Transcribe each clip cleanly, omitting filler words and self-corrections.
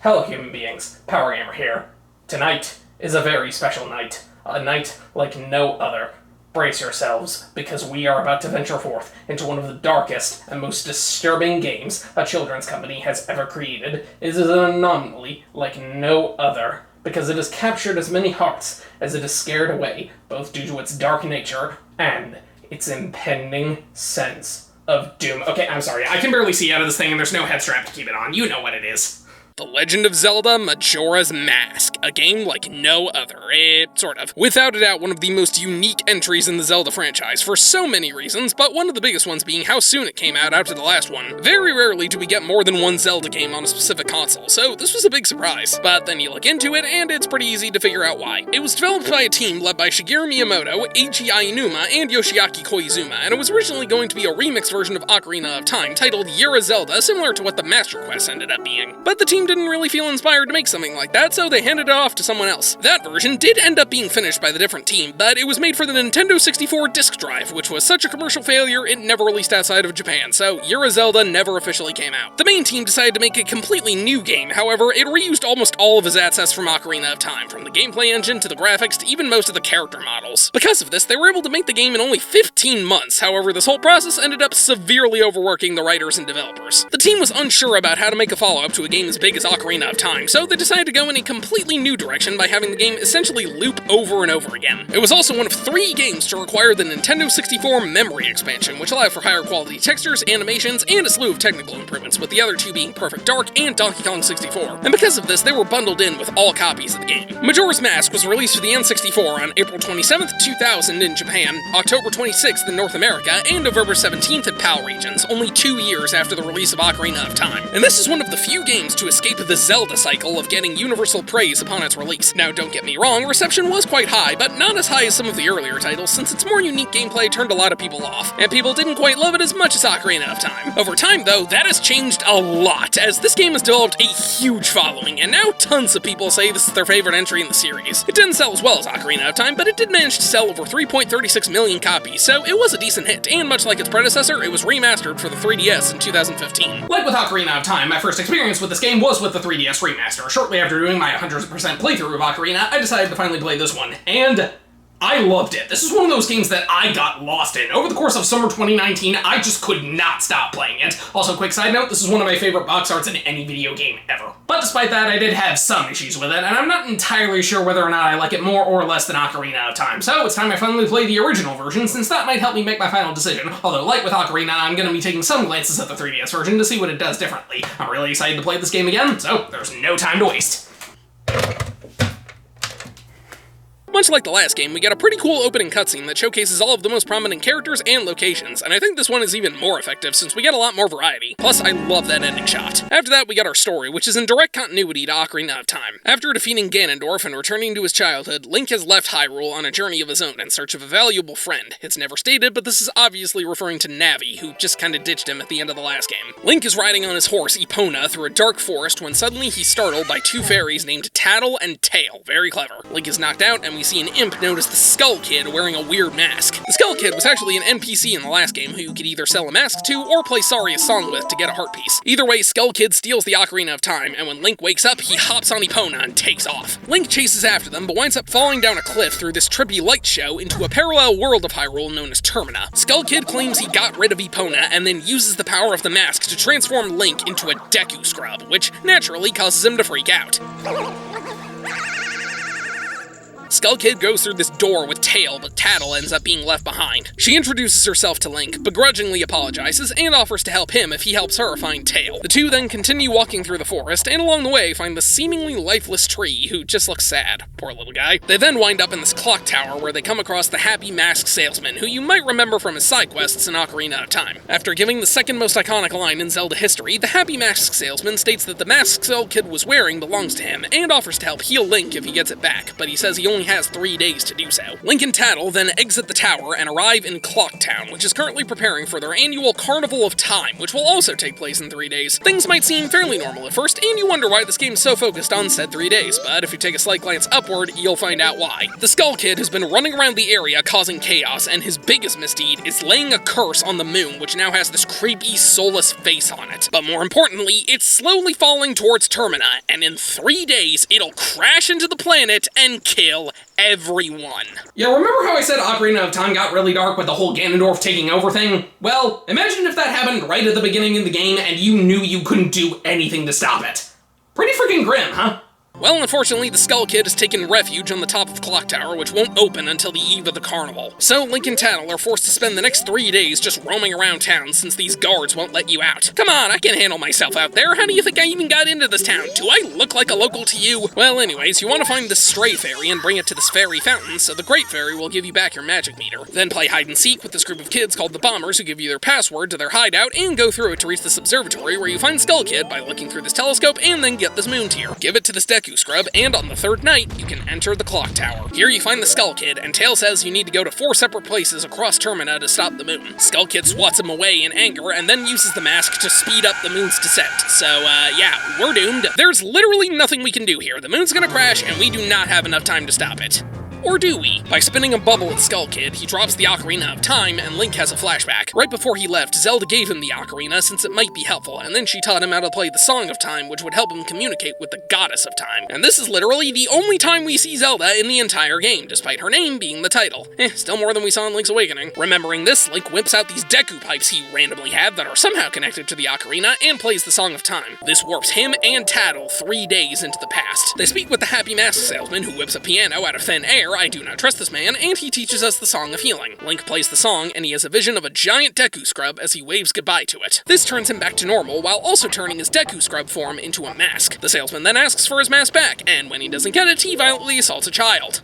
Hello human beings, PowerGamer here. Tonight is a very special night. A night like no other. Brace yourselves, because we are about to venture forth into one of the darkest and most disturbing games a children's company has ever created. It is an anomaly like no other, because it has captured as many hearts as it has scared away, both due to its dark nature and its impending sense of doom. Okay, I'm sorry, I can barely see out of this thing and there's no head strap to keep it on. You know what it is. The Legend of Zelda Majora's Mask, a game like no other. Sort of. Without a doubt, one of the most unique entries in the Zelda franchise for so many reasons, but one of the biggest ones being how soon it came out after the last one. Very rarely do we get more than one Zelda game on a specific console, so this was a big surprise. But then you look into it, and it's pretty easy to figure out why. It was developed by a team led by Shigeru Miyamoto, Eiji Aonuma, and Yoshiaki Koizuma, and it was originally going to be a remixed version of Ocarina of Time titled Year of Zelda, similar to what the Master Quest ended up being. But the team didn't really feel inspired to make something like that, so they handed it off to someone else. That version did end up being finished by the different team, but it was made for the Nintendo 64 disk drive, which was such a commercial failure it never released outside of Japan, so Year of Zelda never officially came out. The main team decided to make a completely new game, however, it reused almost all of its assets from Ocarina of Time, from the gameplay engine to the graphics to even most of the character models. Because of this, they were able to make the game in only 15 months, however, this whole process ended up severely overworking the writers and developers. The team was unsure about how to make a follow-up to a game as big as Ocarina of Time, so they decided to go in a completely new direction by having the game essentially loop over and over again. It was also one of 3 games to require the Nintendo 64 memory expansion, which allowed for higher quality textures, animations, and a slew of technical improvements, with the other 2 being Perfect Dark and Donkey Kong 64. And because of this, they were bundled in with all copies of the game. Majora's Mask was released for the N64 on April 27th, 2000 in Japan, October 26th in North America, and November 17th in PAL regions, only 2 years after the release of Ocarina of Time. And this is one of the few games to escape the Zelda cycle of getting universal praise upon its release. Now, don't get me wrong, reception was quite high, but not as high as some of the earlier titles, since its more unique gameplay turned a lot of people off, and people didn't quite love it as much as Ocarina of Time. Over time, though, that has changed a lot, as this game has developed a huge following, and now tons of people say this is their favorite entry in the series. It didn't sell as well as Ocarina of Time, but it did manage to sell over 3.36 million copies, so it was a decent hit, and much like its predecessor, it was remastered for the 3DS in 2015. Like with Ocarina of Time, my first experience with this game was with the 3DS remaster. Shortly after doing my 100% playthrough of Ocarina, I decided to finally play this one, and I loved it. This is one of those games that I got lost in. Over the course of summer 2019, I just could not stop playing it. Also, quick side note, this is one of my favorite box arts in any video game ever. But despite that, I did have some issues with it, and I'm not entirely sure whether or not I like it more or less than Ocarina of Time. So it's time I finally play the original version, since that might help me make my final decision. Although, like with Ocarina, I'm going to be taking some glances at the 3DS version to see what it does differently. I'm really excited to play this game again, so there's no time to waste. Much like the last game, we get a pretty cool opening cutscene that showcases all of the most prominent characters and locations, and I think this one is even more effective since we get a lot more variety. Plus, I love that ending shot. After that, we get our story, which is in direct continuity to Ocarina of Time. After defeating Ganondorf and returning to his childhood, Link has left Hyrule on a journey of his own in search of a valuable friend. It's never stated, but this is obviously referring to Navi, who just kinda ditched him at the end of the last game. Link is riding on his horse, Epona, through a dark forest when suddenly he's startled by 2 fairies named Tattle and Tail. Very clever. Link is knocked out, and we see an imp notice the Skull Kid wearing a weird mask. The Skull Kid was actually an NPC in the last game who you could either sell a mask to or play Saria's song with to get a heart piece. Either way, Skull Kid steals the Ocarina of Time, and when Link wakes up, he hops on Epona and takes off. Link chases after them, but winds up falling down a cliff through this trippy light show into a parallel world of Hyrule known as Termina. Skull Kid claims he got rid of Epona and then uses the power of the mask to transform Link into a Deku Scrub, which naturally causes him to freak out. Skull Kid goes through this door with Tail, but Tattle ends up being left behind. She introduces herself to Link, begrudgingly apologizes, and offers to help him if he helps her find Tail. The two then continue walking through the forest, and along the way find the seemingly lifeless tree, who just looks sad. Poor little guy. They then wind up in this clock tower where they come across the Happy Mask Salesman, who you might remember from his side quests in Ocarina of Time. After giving the second most iconic line in Zelda history, the Happy Mask Salesman states that the mask Skull Kid was wearing belongs to him, and offers to help heal Link if he gets it back, but he says he only only has 3 days to do so. Link and Tattle then exit the tower and arrive in Clock Town, which is currently preparing for their annual Carnival of Time, which will also take place in 3 days. Things might seem fairly normal at first, and you wonder why this game is so focused on said 3 days, but if you take a slight glance upward, you'll find out why. The Skull Kid has been running around the area causing chaos, and his biggest misdeed is laying a curse on the moon, which now has this creepy, soulless face on it. But more importantly, it's slowly falling towards Termina, and in 3 days, it'll crash into the planet and kill everyone. Yeah, remember how I said Ocarina of Time got really dark with the whole Ganondorf taking over thing? Well, imagine if that happened right at the beginning of the game and you knew you couldn't do anything to stop it. Pretty freaking grim, huh? Well, unfortunately, the Skull Kid has taken refuge on the top of the clock tower, which won't open until the eve of the carnival. So Link and Tattle are forced to spend the next 3 days just roaming around town since these guards won't let you out. Come on, I can handle myself out there. How do you think I even got into this town? Do I look like a local to you? Well, anyways, you want to find this stray fairy and bring it to this fairy fountain, so the Great Fairy will give you back your magic meter. Then play hide and seek with this group of kids called the Bombers, who give you their password to their hideout, and go through it to reach this observatory where you find Skull Kid by looking through this telescope and then get this moon tier. Give it to this Deku Scrub, and on the third night, you can enter the clock tower. Here you find the Skull Kid, and Tail says you need to go to 4 separate places across Termina to stop the moon. Skull Kid swats him away in anger, and then uses the mask to speed up the moon's descent. So, yeah, we're doomed. There's literally nothing we can do here. The moon's gonna crash, and we do not have enough time to stop it. Or do we? By spinning a bubble at Skull Kid, he drops the Ocarina of Time, and Link has a flashback. Right before he left, Zelda gave him the Ocarina since it might be helpful, and then she taught him how to play the Song of Time, which would help him communicate with the Goddess of Time. And this is literally the only time we see Zelda in the entire game, despite her name being the title. Still more than we saw in Link's Awakening. Remembering this, Link whips out these Deku pipes he randomly had that are somehow connected to the Ocarina, and plays the Song of Time. This warps him and Tattle 3 days into the past. They speak with the Happy Mask Salesman, who whips a piano out of thin air. I do not trust this man, and he teaches us the Song of Healing. Link plays the song, and he has a vision of a giant Deku Scrub as he waves goodbye to it. This turns him back to normal, while also turning his Deku Scrub form into a mask. The salesman then asks for his mask back, and when he doesn't get it, he violently assaults a child.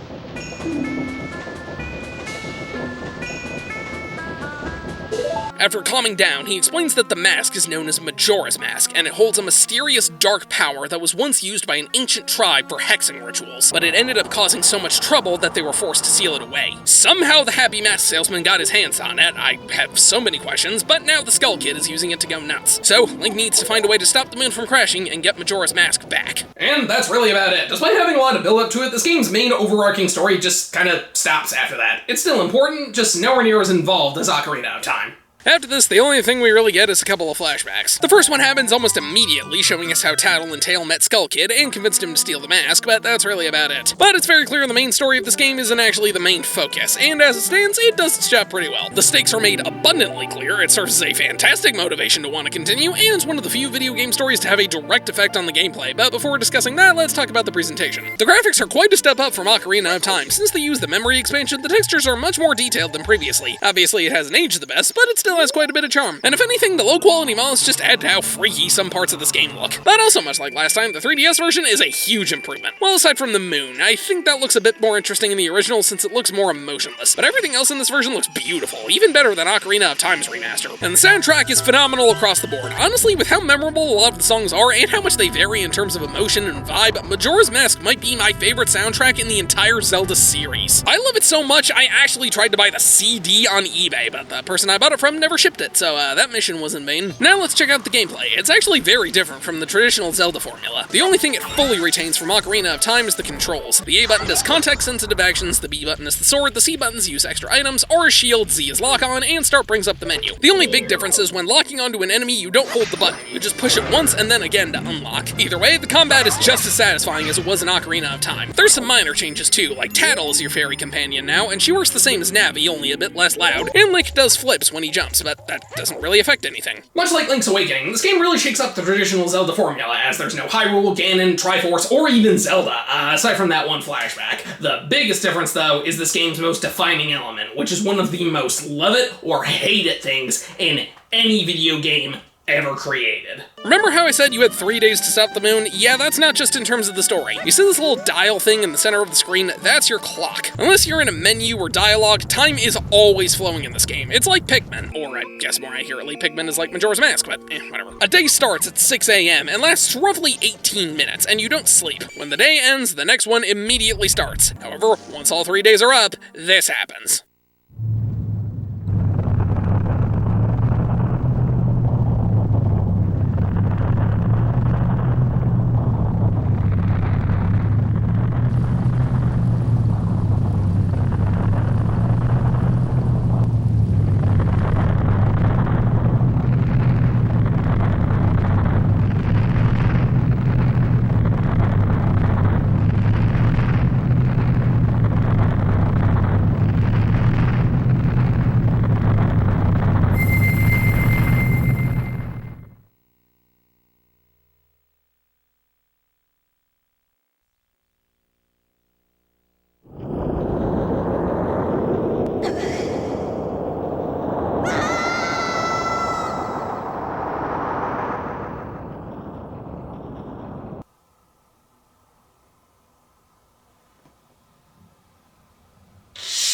After calming down, he explains that the mask is known as Majora's Mask, and it holds a mysterious dark power that was once used by an ancient tribe for hexing rituals, but it ended up causing so much trouble that they were forced to seal it away. Somehow the Happy Mask Salesman got his hands on it. I have so many questions, but now the Skull Kid is using it to go nuts. So, Link needs to find a way to stop the moon from crashing and get Majora's Mask back. And that's really about it. Despite having a lot of build up to it, this game's main overarching story just kinda stops after that. It's still important, just nowhere near as involved as Ocarina of Time. After this, the only thing we really get is a couple of flashbacks. The first one happens almost immediately, showing us how Tattle and Tail met Skull Kid and convinced him to steal the mask, but that's really about it. But it's very clear the main story of this game isn't actually the main focus, and as it stands, it does its job pretty well. The stakes are made abundantly clear, it serves as a fantastic motivation to want to continue, and it's one of the few video game stories to have a direct effect on the gameplay, but before discussing that, let's talk about the presentation. The graphics are quite a step up from Ocarina of Time. Since they use the memory expansion, the textures are much more detailed than previously. Obviously, it hasn't aged the best, but it still has quite a bit of charm. And if anything, the low-quality models just add to how freaky some parts of this game look. But also, much like last time, the 3DS version is a huge improvement. Well, aside from the moon, I think that looks a bit more interesting in the original since it looks more emotionless. But everything else in this version looks beautiful, even better than Ocarina of Time's remaster. And the soundtrack is phenomenal across the board. Honestly, with how memorable a lot of the songs are and how much they vary in terms of emotion and vibe, Majora's Mask might be my favorite soundtrack in the entire Zelda series. I love it so much, I actually tried to buy the CD on eBay, but the person I bought it from never shipped it, so that mission was in vain. Now let's check out the gameplay. It's actually very different from the traditional Zelda formula. The only thing it fully retains from Ocarina of Time is the controls. The A button does context-sensitive actions, the B button is the sword, the C buttons use extra items, R is shield, Z is lock-on, and start brings up the menu. The only big difference is when locking onto an enemy, you don't hold the button. You just push it once and then again to unlock. Either way, the combat is just as satisfying as it was in Ocarina of Time. There's some minor changes too, like Tattle is your fairy companion now, and she works the same as Navi, only a bit less loud, and Link does flips when he jumps, but that doesn't really affect anything. Much like Link's Awakening, this game really shakes up the traditional Zelda formula, as there's no Hyrule, Ganon, Triforce, or even Zelda, aside from that one flashback. The biggest difference, though, is this game's most defining element, which is one of the most love it or hate it things in any video game ever created. Remember how I said you had 3 days to stop the moon? Yeah, that's not just in terms of the story. You see this little dial thing in the center of the screen? That's your clock. Unless you're in a menu or dialogue, time is always flowing in this game. It's like Pikmin, or I guess more accurately, Pikmin is like Majora's Mask, but whatever. A day starts at 6 a.m. and lasts roughly 18 minutes, and you don't sleep. When the day ends, the next one immediately starts. However, once all 3 days are up, this happens.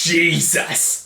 Jesus!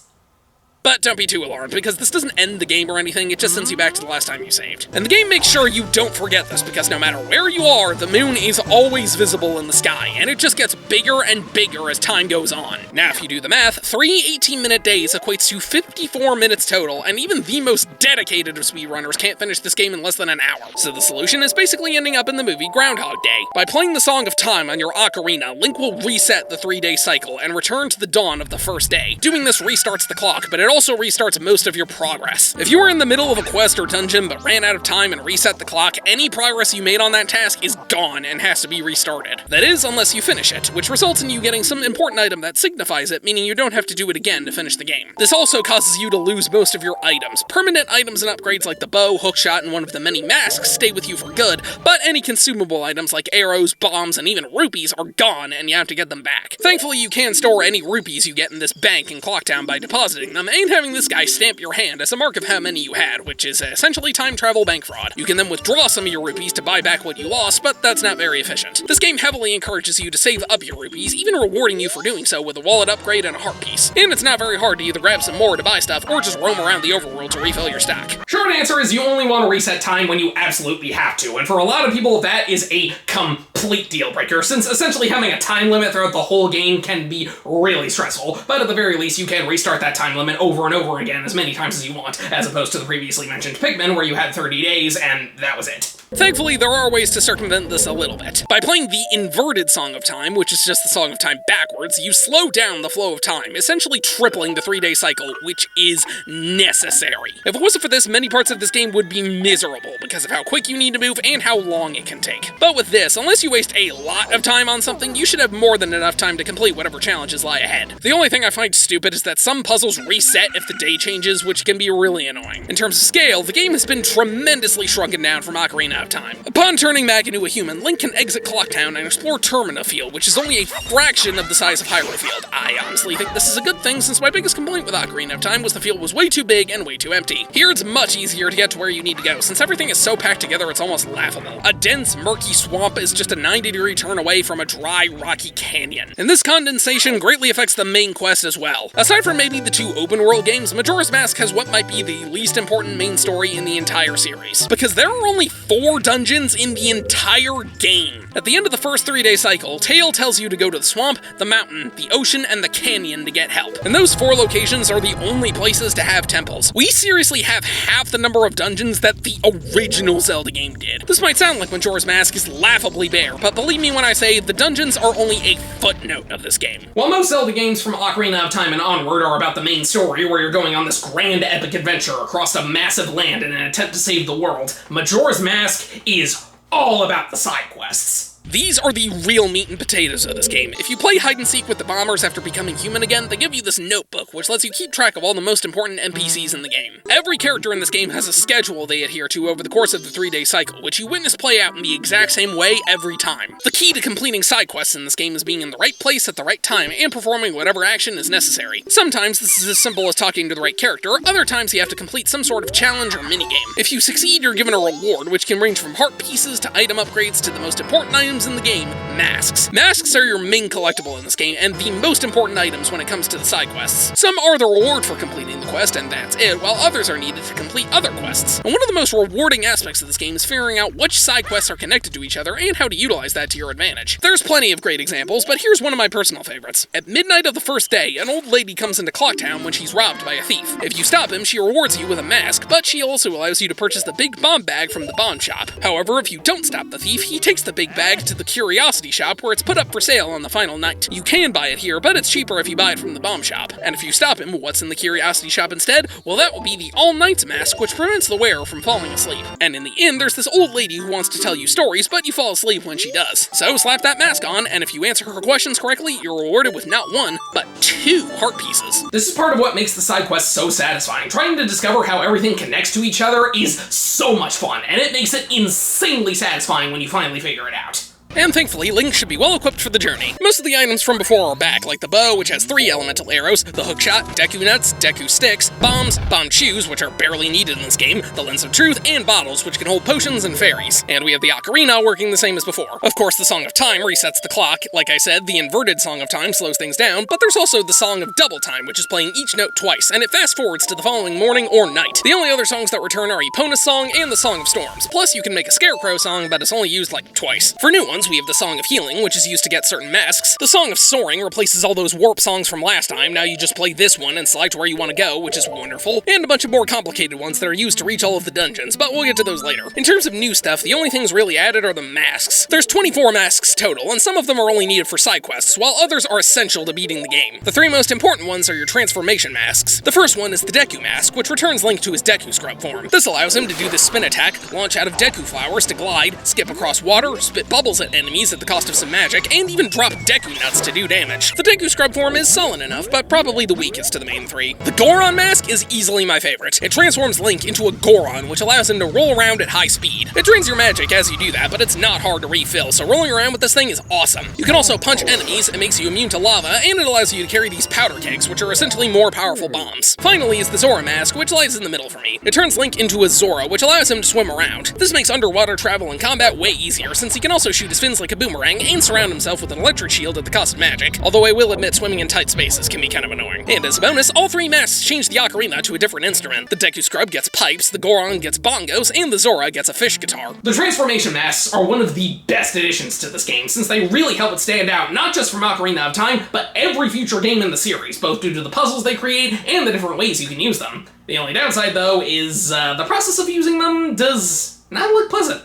But don't be too alarmed, because this doesn't end the game or anything, it just sends you back to the last time you saved. And the game makes sure you don't forget this, because no matter where you are, the moon is always visible in the sky, and it just gets bigger and bigger as time goes on. Now, if you do the math, 3 18-minute days equates to 54 minutes total, and even the most dedicated of speedrunners can't finish this game in less than an hour. So the solution is basically ending up in the movie Groundhog Day. By playing the Song of Time on your ocarina, Link will reset the 3-day cycle and return to the dawn of the first day. Doing this restarts the clock, but it also restarts most of your progress. If you were in the middle of a quest or dungeon but ran out of time and reset the clock, any progress you made on that task is gone and has to be restarted. That is, unless you finish it, which results in you getting some important item that signifies it, meaning you don't have to do it again to finish the game. This also causes you to lose most of your items. Permanent items and upgrades like the bow, hookshot, and one of the many masks stay with you for good, but any consumable items like arrows, bombs, and even rupees are gone and you have to get them back. Thankfully, you can store any rupees you get in this bank in Clocktown by depositing them, and having this guy stamp your hand as a mark of how many you had, which is essentially time travel bank fraud. You can then withdraw some of your rupees to buy back what you lost, but that's not very efficient. This game heavily encourages you to save up your rupees, even rewarding you for doing so with a wallet upgrade and a heart piece. And it's not very hard to either grab some more to buy stuff, or just roam around the overworld to refill your stock. Short answer is you only want to reset time when you absolutely have to, and for a lot of people that is a complete deal breaker, since essentially having a time limit throughout the whole game can be really stressful, but at the very least you can restart that time limit over and over again as many times as you want, as opposed to the previously mentioned Pikmin where you had 30 days and that was it. Thankfully, there are ways to circumvent this a little bit. By playing the inverted Song of Time, which is just the Song of Time backwards, you slow down the flow of time, essentially tripling the 3-day cycle, which is necessary. If it wasn't for this, many parts of this game would be miserable because of how quick you need to move and how long it can take. But with this, unless you waste a lot of time on something, you should have more than enough time to complete whatever challenges lie ahead. The only thing I find stupid is that some puzzles reset if the day changes, which can be really annoying. In terms of scale, the game has been tremendously shrunken down from Ocarina of Time. Upon turning back into a human, Link can exit Clocktown and explore Termina Field, which is only a fraction of the size of Hyrule Field. I honestly think this is a good thing, since my biggest complaint with Ocarina of Time was the field was way too big and way too empty. Here it's much easier to get to where you need to go, since everything is so packed together it's almost laughable. A dense, murky swamp is just a 90-degree turn away from a dry, rocky canyon. And this condensation greatly affects the main quest as well. Aside from maybe the 2 open-world games, Majora's Mask has what might be the least important main story in the entire series, because there are only 4 dungeons in the entire game. At the end of the first 3-day cycle, Tail tells you to go to the swamp, the mountain, the ocean, and the canyon to get help. And those 4 locations are the only places to have temples. We seriously have half the number of dungeons that the original Zelda game did. This might sound like Majora's Mask is laughably bare, but believe me when I say the dungeons are only a footnote of this game. While most Zelda games from Ocarina of Time and onward are about the main story, where you're going on this grand epic adventure across a massive land in an attempt to save the world, Majora's Mask is all about the side quests. These are the real meat and potatoes of this game. If you play hide-and-seek with the bombers after becoming human again, they give you this notebook, which lets you keep track of all the most important NPCs in the game. Every character in this game has a schedule they adhere to over the course of the 3-day cycle, which you witness play out in the exact same way every time. The key to completing side quests in this game is being in the right place at the right time and performing whatever action is necessary. Sometimes this is as simple as talking to the right character, other times you have to complete some sort of challenge or minigame. If you succeed, you're given a reward, which can range from heart pieces to item upgrades to the most important items in the game, masks. Masks are your main collectible in this game, and the most important items when it comes to the side quests. Some are the reward for completing the quest, and that's it, while others are needed to complete other quests. And one of the most rewarding aspects of this game is figuring out which side quests are connected to each other and how to utilize that to your advantage. There's plenty of great examples, but here's one of my personal favorites. At midnight of the first day, an old lady comes into Clocktown when she's robbed by a thief. If you stop him, she rewards you with a mask, but she also allows you to purchase the big bomb bag from the bomb shop. However, if you don't stop the thief, he takes the big bag to the curiosity shop where it's put up for sale on the final night. You can buy it here, but it's cheaper if you buy it from the bomb shop. And if you stop him, what's in the curiosity shop instead? Well, that will be the all-night mask, which prevents the wearer from falling asleep. And in the end, there's this old lady who wants to tell you stories, but you fall asleep when she does. So slap that mask on, and if you answer her questions correctly, you're rewarded with not 1, but 2 heart pieces. This is part of what makes the side quests so satisfying. Trying to discover how everything connects to each other is so much fun, and it makes it insanely satisfying when you finally figure it out. And thankfully, Link should be well equipped for the journey. Most of the items from before are back, like the bow, which has 3 elemental arrows, the hookshot, Deku nuts, Deku sticks, bombs, bomb shoes, which are barely needed in this game, the lens of truth, and bottles, which can hold potions and fairies. And we have the ocarina working the same as before. Of course, the Song of Time resets the clock. Like I said, the inverted Song of Time slows things down, but there's also the Song of Double Time, which is playing each note twice, and it fast forwards to the following morning or night. The only other songs that return are Epona's song and the Song of Storms. Plus, you can make a Scarecrow song, but it's only used like twice. For new ones, we have the Song of Healing, which is used to get certain masks. The Song of Soaring replaces all those warp songs from last time. Now you just play this one and select where you want to go, which is wonderful. And a bunch of more complicated ones that are used to reach all of the dungeons, but we'll get to those later. In terms of new stuff, the only things really added are the masks. There's 24 masks total, and some of them are only needed for side quests, while others are essential to beating the game. The 3 most important ones are your transformation masks. The first one is the Deku mask, which returns Link to his Deku scrub form. This allows him to do the spin attack, launch out of Deku flowers to glide, skip across water, spit bubbles at enemies at the cost of some magic, and even drop Deku nuts to do damage. The Deku scrub form is solid enough, but probably the weakest of the main 3. The Goron mask is easily my favorite. It transforms Link into a Goron, which allows him to roll around at high speed. It drains your magic as you do that, but it's not hard to refill, so rolling around with this thing is awesome. You can also punch enemies, it makes you immune to lava, and it allows you to carry these powder kegs, which are essentially more powerful bombs. Finally is the Zora mask, which lies in the middle for me. It turns Link into a Zora, which allows him to swim around. This makes underwater travel and combat way easier, since he can also shoot his fins like a boomerang and surround himself with an electric shield at the cost of magic, although I will admit swimming in tight spaces can be kind of annoying. And as a bonus, all 3 masks change the ocarina to a different instrument. The Deku Scrub gets pipes, the Goron gets bongos, and the Zora gets a fish guitar. The transformation masks are one of the best additions to this game, since they really help it stand out not just from Ocarina of Time, but every future game in the series, both due to the puzzles they create and the different ways you can use them. The only downside, though, is the process of using them does not look pleasant.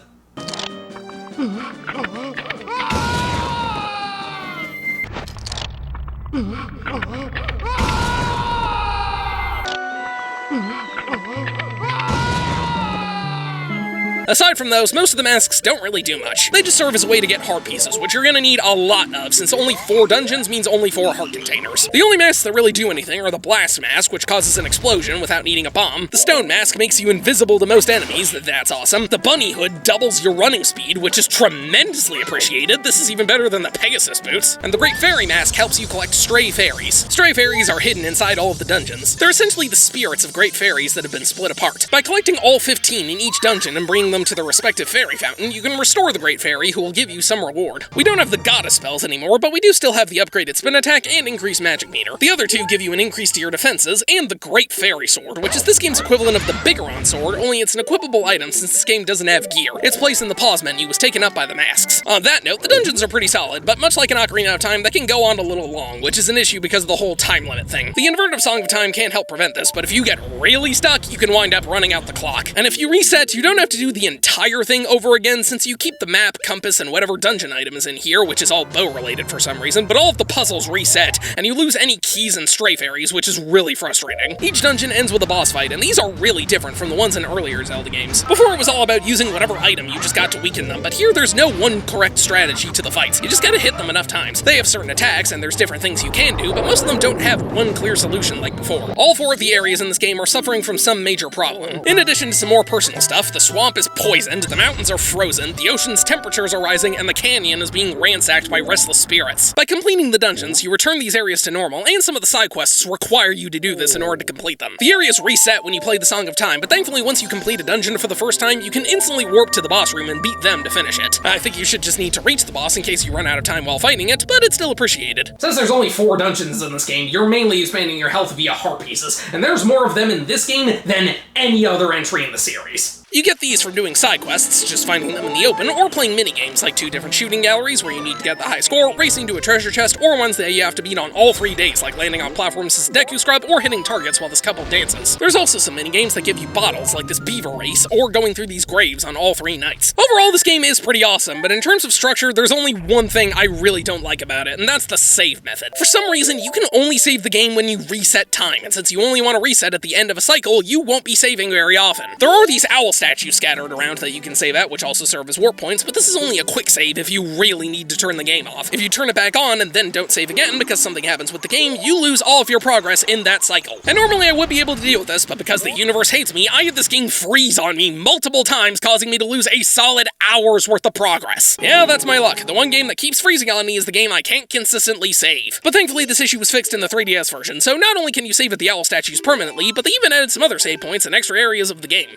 Aside from those, most of the masks don't really do much. They just serve as a way to get heart pieces, which you're gonna need a lot of, since only 4 dungeons means only 4 heart containers. The only masks that really do anything are the Blast Mask, which causes an explosion without needing a bomb. The Stone Mask makes you invisible to most enemies, that's awesome. The Bunny Hood doubles your running speed, which is tremendously appreciated. This is even better than the Pegasus Boots. And the Great Fairy Mask helps you collect stray fairies. Stray fairies are hidden inside all of the dungeons. They're essentially the spirits of great fairies that have been split apart. By collecting all 15 in each dungeon and bringing them to the respective fairy fountain, you can restore the Great Fairy, who will give you some reward. We don't have the Goddess spells anymore, but we do still have the upgraded spin attack and increased magic meter. The other 2 give you an increase to your defenses, and the Great Fairy Sword, which is this game's equivalent of the Bigoron Sword, only it's an equipable item since this game doesn't have gear. Its place in the pause menu was taken up by the masks. On that note, the dungeons are pretty solid, but much like an Ocarina of Time, they can go on a little long, which is an issue because of the whole time limit thing. The inverted Song of Time can't help prevent this, but if you get really stuck, you can wind up running out the clock. And if you reset, you don't have to do the the entire thing over again since you keep the map, compass, and whatever dungeon item is in here, which is all bow-related for some reason, but all of the puzzles reset, and you lose any keys and strafe areas, which is really frustrating. Each dungeon ends with a boss fight, and these are really different from the ones in earlier Zelda games. Before it was all about using whatever item you just got to weaken them, but here there's no one correct strategy to the fights. You just gotta hit them enough times. They have certain attacks, and there's different things you can do, but most of them don't have one clear solution like before. All 4 of the areas in this game are suffering from some major problem. In addition to some more personal stuff, the swamp is poisoned, the mountains are frozen, the ocean's temperatures are rising, and the canyon is being ransacked by restless spirits. By completing the dungeons, you return these areas to normal, and some of the side quests require you to do this in order to complete them. The areas reset when you play the Song of Time, but thankfully once you complete a dungeon for the first time, you can instantly warp to the boss room and beat them to finish it. I think you should just need to reach the boss in case you run out of time while fighting it, but it's still appreciated. Since there's only 4 dungeons in this game, you're mainly expanding your health via heart pieces, and there's more of them in this game than any other entry in the series. You get these from doing side quests, just finding them in the open, or playing minigames like 2 different shooting galleries where you need to get the high score, racing to a treasure chest, or ones that you have to beat on all 3 days like landing on platforms as a Deku Scrub or hitting targets while this couple dances. There's also some minigames that give you bottles like this beaver race, or going through these graves on all 3 nights. Overall, this game is pretty awesome, but in terms of structure, there's only one thing I really don't like about it, and that's the save method. For some reason, you can only save the game when you reset time, and since you only want to reset at the end of a cycle, you won't be saving very often. There are these owl statues scattered around that you can save at, which also serve as warp points, but this is only a quick save if you really need to turn the game off. If you turn it back on and then don't save again because something happens with the game, you lose all of your progress in that cycle. And normally I would be able to deal with this, but because the universe hates me, I had this game freeze on me multiple times, causing me to lose a solid hour's worth of progress. Yeah, that's my luck. The one game that keeps freezing on me is the game I can't consistently save. But thankfully this issue was fixed in the 3DS version, so not only can you save at the owl statues permanently, but they even added some other save points in extra areas of the game.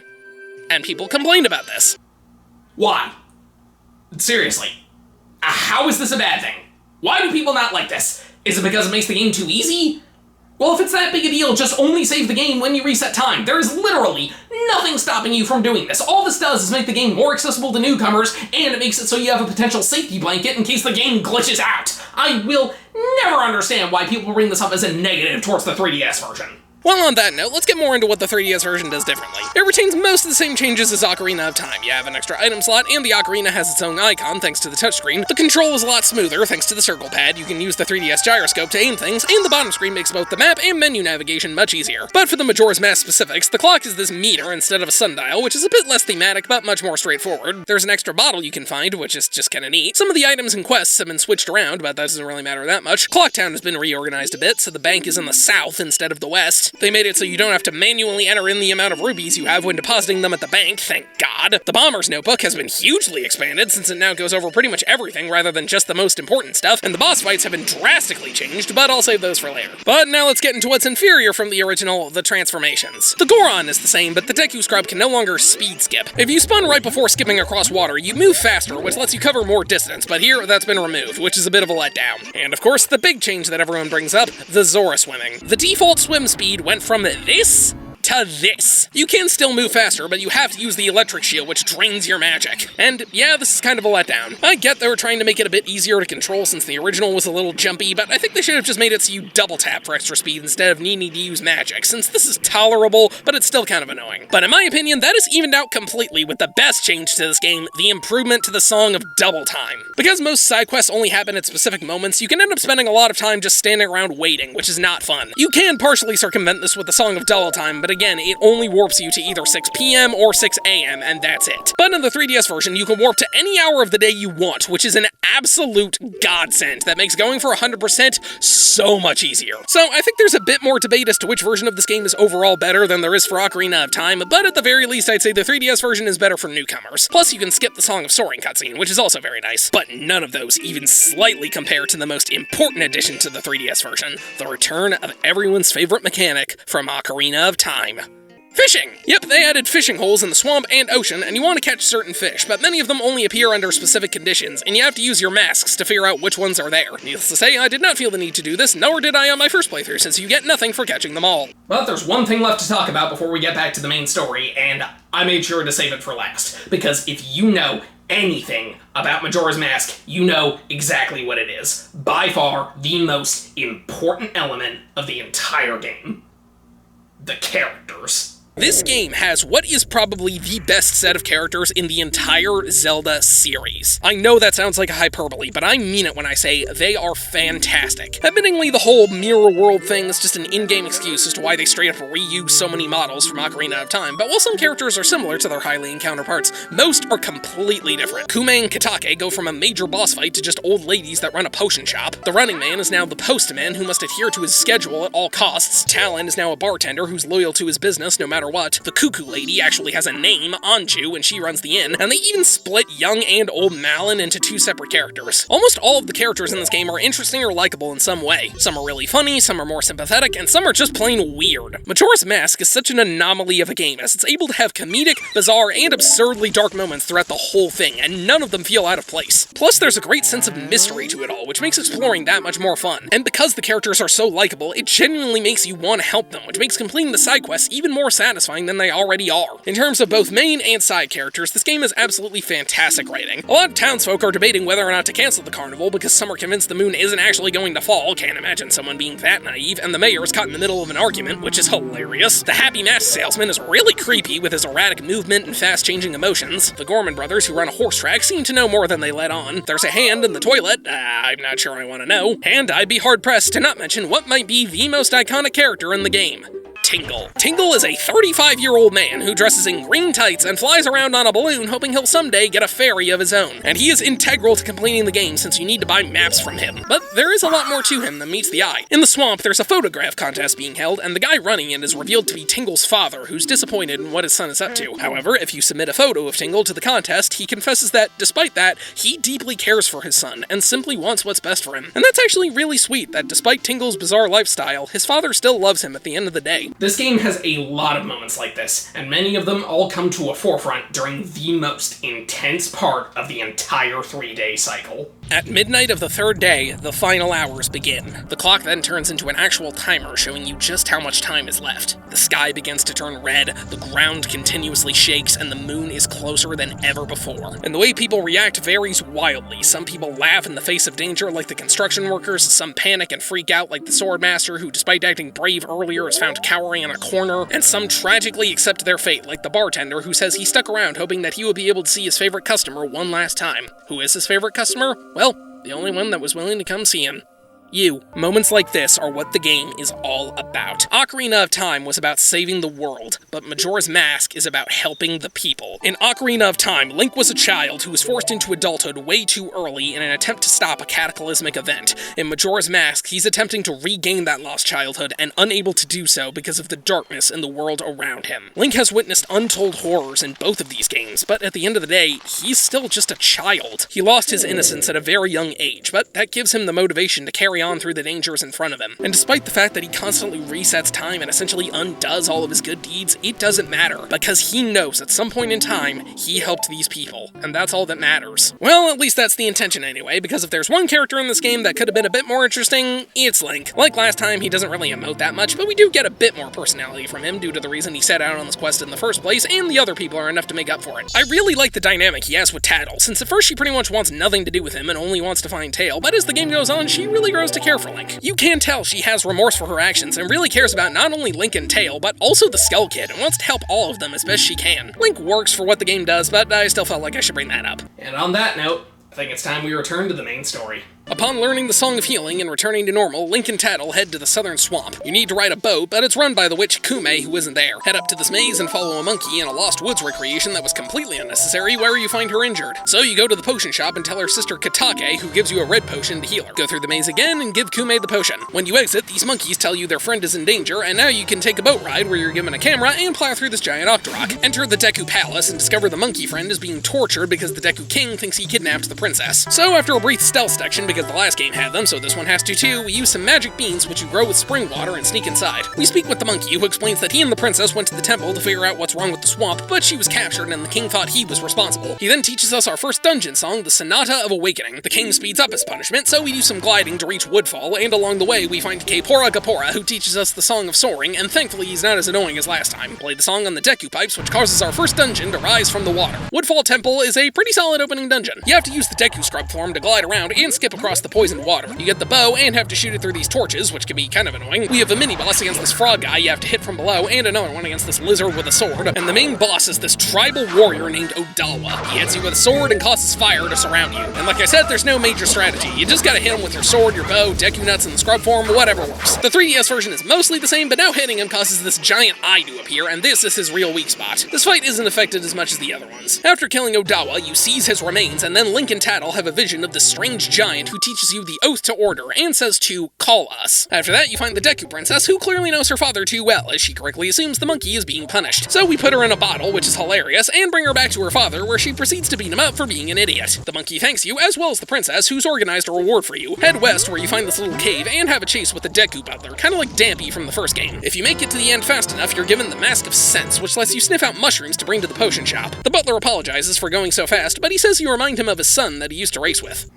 And people complained about this. Why? Seriously. How is this a bad thing? Why do people not like this? Is it because it makes the game too easy? Well, if it's that big a deal, just only save the game when you reset time. There is literally nothing stopping you from doing this. All this does is make the game more accessible to newcomers, and it makes it so you have a potential safety blanket in case the game glitches out. I will never understand why people bring this up as a negative towards the 3DS version. Well, on that note, let's get more into what the 3DS version does differently. It retains most of the same changes as Ocarina of Time. You have an extra item slot, and the Ocarina has its own icon thanks to the touchscreen. The control is a lot smoother thanks to the circle pad. You can use the 3DS gyroscope to aim things, and the bottom screen makes both the map and menu navigation much easier. But for the Majora's Mask specifics, the clock is this meter instead of a sundial, which is a bit less thematic but much more straightforward. There's an extra bottle you can find, which is just kinda neat. Some of the items and quests have been switched around, but that doesn't really matter that much. Clocktown has been reorganized a bit, so the bank is in the south instead of the west. They made it so you don't have to manually enter in the amount of rubies you have when depositing them at the bank, thank God. The Bomber's Notebook has been hugely expanded since it now goes over pretty much everything rather than just the most important stuff, and the boss fights have been drastically changed, but I'll save those for later. But now let's get into what's inferior from the original, the transformations. The Goron is the same, but the Deku Scrub can no longer speed skip. If you spun right before skipping across water, you move faster, which lets you cover more distance, but here that's been removed, which is a bit of a letdown. And of course, the big change that everyone brings up, the Zora swimming. The default swim speed went from this to this. You can still move faster, but you have to use the electric shield, which drains your magic. And yeah, this is kind of a letdown. I get they were trying to make it a bit easier to control since the original was a little jumpy, but I think they should have just made it so you double tap for extra speed instead of needing to use magic, since this is tolerable, but it's still kind of annoying. But in my opinion, that is evened out completely with the best change to this game, the improvement to the Song of Double Time. Because most side quests only happen at specific moments, you can end up spending a lot of time just standing around waiting, which is not fun. You can partially circumvent this with the Song of Double Time, but again, it only warps you to either 6 PM or 6 AM, and that's it. But in the 3DS version, you can warp to any hour of the day you want, which is an absolute godsend that makes going for 100% so much easier. So I think there's a bit more debate as to which version of this game is overall better than there is for Ocarina of Time, but at the very least, I'd say the 3DS version is better for newcomers. Plus, you can skip the Song of Soaring cutscene, which is also very nice. But none of those even slightly compare to the most important addition to the 3DS version, the return of everyone's favorite mechanic from Ocarina of Time. Fishing! Yep, they added fishing holes in the swamp and ocean, and you want to catch certain fish, but many of them only appear under specific conditions, and you have to use your masks to figure out which ones are there. Needless to say, I did not feel the need to do this, nor did I on my first playthrough, since you get nothing for catching them all. Well, there's one thing left to talk about before we get back to the main story, and I made sure to save it for last, because if you know anything about Majora's Mask, you know exactly what it is. By far, the most important element of the entire game. The characters. This game has what is probably the best set of characters in the entire Zelda series. I know that sounds like a hyperbole, but I mean it when I say they are fantastic. Admittingly, the whole mirror world thing is just an in-game excuse as to why they straight up reuse so many models from Ocarina of Time, but while some characters are similar to their Hylian counterparts, most are completely different. Kume and Kitake go from a major boss fight to just old ladies that run a potion shop. The running man is now the postman who must adhere to his schedule at all costs. Talon is now a bartender who's loyal to his business no matter what. The cuckoo lady actually has a name, Anju, and she runs the inn, and they even split young and old Malin into two separate characters. Almost all of the characters in this game are interesting or likable in some way. Some are really funny, some are more sympathetic, and some are just plain weird. Majora's Mask is such an anomaly of a game, as it's able to have comedic, bizarre, and absurdly dark moments throughout the whole thing, and none of them feel out of place. Plus, there's a great sense of mystery to it all, which makes exploring that much more fun. And because the characters are so likable, it genuinely makes you want to help them, which makes completing the side quests even more satisfying than they already are. In terms of both main and side characters, this game is absolutely fantastic writing. A lot of townsfolk are debating whether or not to cancel the carnival because some are convinced the moon isn't actually going to fall, can't imagine someone being that naive, and the mayor is caught in the middle of an argument, which is hilarious. The happy mask salesman is really creepy with his erratic movement and fast-changing emotions. The Gorman brothers who run a horse track seem to know more than they let on. There's a hand in the toilet, I'm not sure I want to know. And I'd be hard-pressed to not mention what might be the most iconic character in the game. Tingle. Tingle is a 35-year-old man who dresses in green tights and flies around on a balloon hoping he'll someday get a fairy of his own. And he is integral to completing the game since you need to buy maps from him. But there is a lot more to him than meets the eye. In the swamp, there's a photograph contest being held, and the guy running it is revealed to be Tingle's father, who's disappointed in what his son is up to. However, if you submit a photo of Tingle to the contest, he confesses that, despite that, he deeply cares for his son and simply wants what's best for him. And that's actually really sweet that despite Tingle's bizarre lifestyle, his father still loves him at the end of the day. This game has a lot of moments like this, and many of them all come to a forefront during the most intense part of the entire 3-day cycle. At midnight of the third day, the final hours begin. The clock then turns into an actual timer showing you just how much time is left. The sky begins to turn red, the ground continuously shakes, and the moon is closer than ever before. And the way people react varies wildly. Some people laugh in the face of danger like the construction workers, some panic and freak out like the swordmaster who, despite acting brave earlier, is found cowering in a corner, and some tragically accept their fate like the bartender who says he stuck around hoping that he would be able to see his favorite customer one last time. Who is his favorite customer? Well, the only one that was willing to come see him. You. Moments like this are what the game is all about. Ocarina of Time was about saving the world, but Majora's Mask is about helping the people. In Ocarina of Time, Link was a child who was forced into adulthood way too early in an attempt to stop a cataclysmic event. In Majora's Mask, he's attempting to regain that lost childhood and unable to do so because of the darkness in the world around him. Link has witnessed untold horrors in both of these games, but at the end of the day, he's still just a child. He lost his innocence at a very young age, but that gives him the motivation to carry on through the dangers in front of him. And despite the fact that he constantly resets time and essentially undoes all of his good deeds, it doesn't matter, because he knows at some point in time, he helped these people, and that's all that matters. Well, at least that's the intention anyway, because if there's one character in this game that could have been a bit more interesting, it's Link. Like last time, he doesn't really emote that much, but we do get a bit more personality from him due to the reason he set out on this quest in the first place, and the other people are enough to make up for it. I really like the dynamic he has with Tattle, since at first she pretty much wants nothing to do with him and only wants to find Tail, but as the game goes on, she really grows to care for Link. You can tell she has remorse for her actions and really cares about not only Link and Tail, but also the Skull Kid, and wants to help all of them as best she can. Link works for what the game does, but I still felt like I should bring that up. And on that note, I think it's time we return to the main story. Upon learning the Song of Healing and returning to normal, Link and Tattle head to the southern swamp. You need to ride a boat, but it's run by the witch Kume, who isn't there. Head up to this maze and follow a monkey in a Lost Woods recreation that was completely unnecessary, where you find her injured. So you go to the potion shop and tell her sister Kitake, who gives you a red potion to heal her. Go through the maze again and give Kume the potion. When you exit, these monkeys tell you their friend is in danger, and now you can take a boat ride where you're given a camera and plow through this giant Octorok. Enter the Deku Palace and discover the monkey friend is being tortured because the Deku King thinks he kidnapped the princess. So after a brief stealth section, because the last game had them, so this one has to too, we use some magic beans which you grow with spring water and sneak inside. We speak with the monkey, who explains that he and the princess went to the temple to figure out what's wrong with the swamp, but she was captured and the king thought he was responsible. He then teaches us our first dungeon song, the Sonata of Awakening. The king speeds up his punishment, so we do some gliding to reach Woodfall, and along the way we find Kaepora Gapora, who teaches us the Song of Soaring, and thankfully he's not as annoying as last time. Play the song on the Deku Pipes, which causes our first dungeon to rise from the water. Woodfall Temple is a pretty solid opening dungeon. You have to use the Deku Scrub form to glide around and skip across across the poisoned water. You get the bow and have to shoot it through these torches, which can be kind of annoying. We have a mini-boss against this frog guy you have to hit from below, and another one against this lizard with a sword. And the main boss is this tribal warrior named Odawa. He hits you with a sword and causes fire to surround you. And like I said, there's no major strategy. You just gotta hit him with your sword, your bow, Deku Nuts in the scrub form, whatever works. The 3DS version is mostly the same, but now hitting him causes this giant eye to appear, and this is his real weak spot. This fight isn't affected as much as the other ones. After killing Odawa, you seize his remains, and then Link and Tattle have a vision of this strange giant who teaches you the Oath to Order and says to call us. After that, you find the Deku Princess, who clearly knows her father too well, as she correctly assumes the monkey is being punished. So we put her in a bottle, which is hilarious, and bring her back to her father, where she proceeds to beat him up for being an idiot. The monkey thanks you, as well as the princess, who's organized a reward for you. Head west, where you find this little cave, and have a chase with the Deku Butler, kinda like Dampy from the first game. If you make it to the end fast enough, you're given the Mask of Sense, which lets you sniff out mushrooms to bring to the potion shop. The butler apologizes for going so fast, but he says you remind him of his son that he used to race with.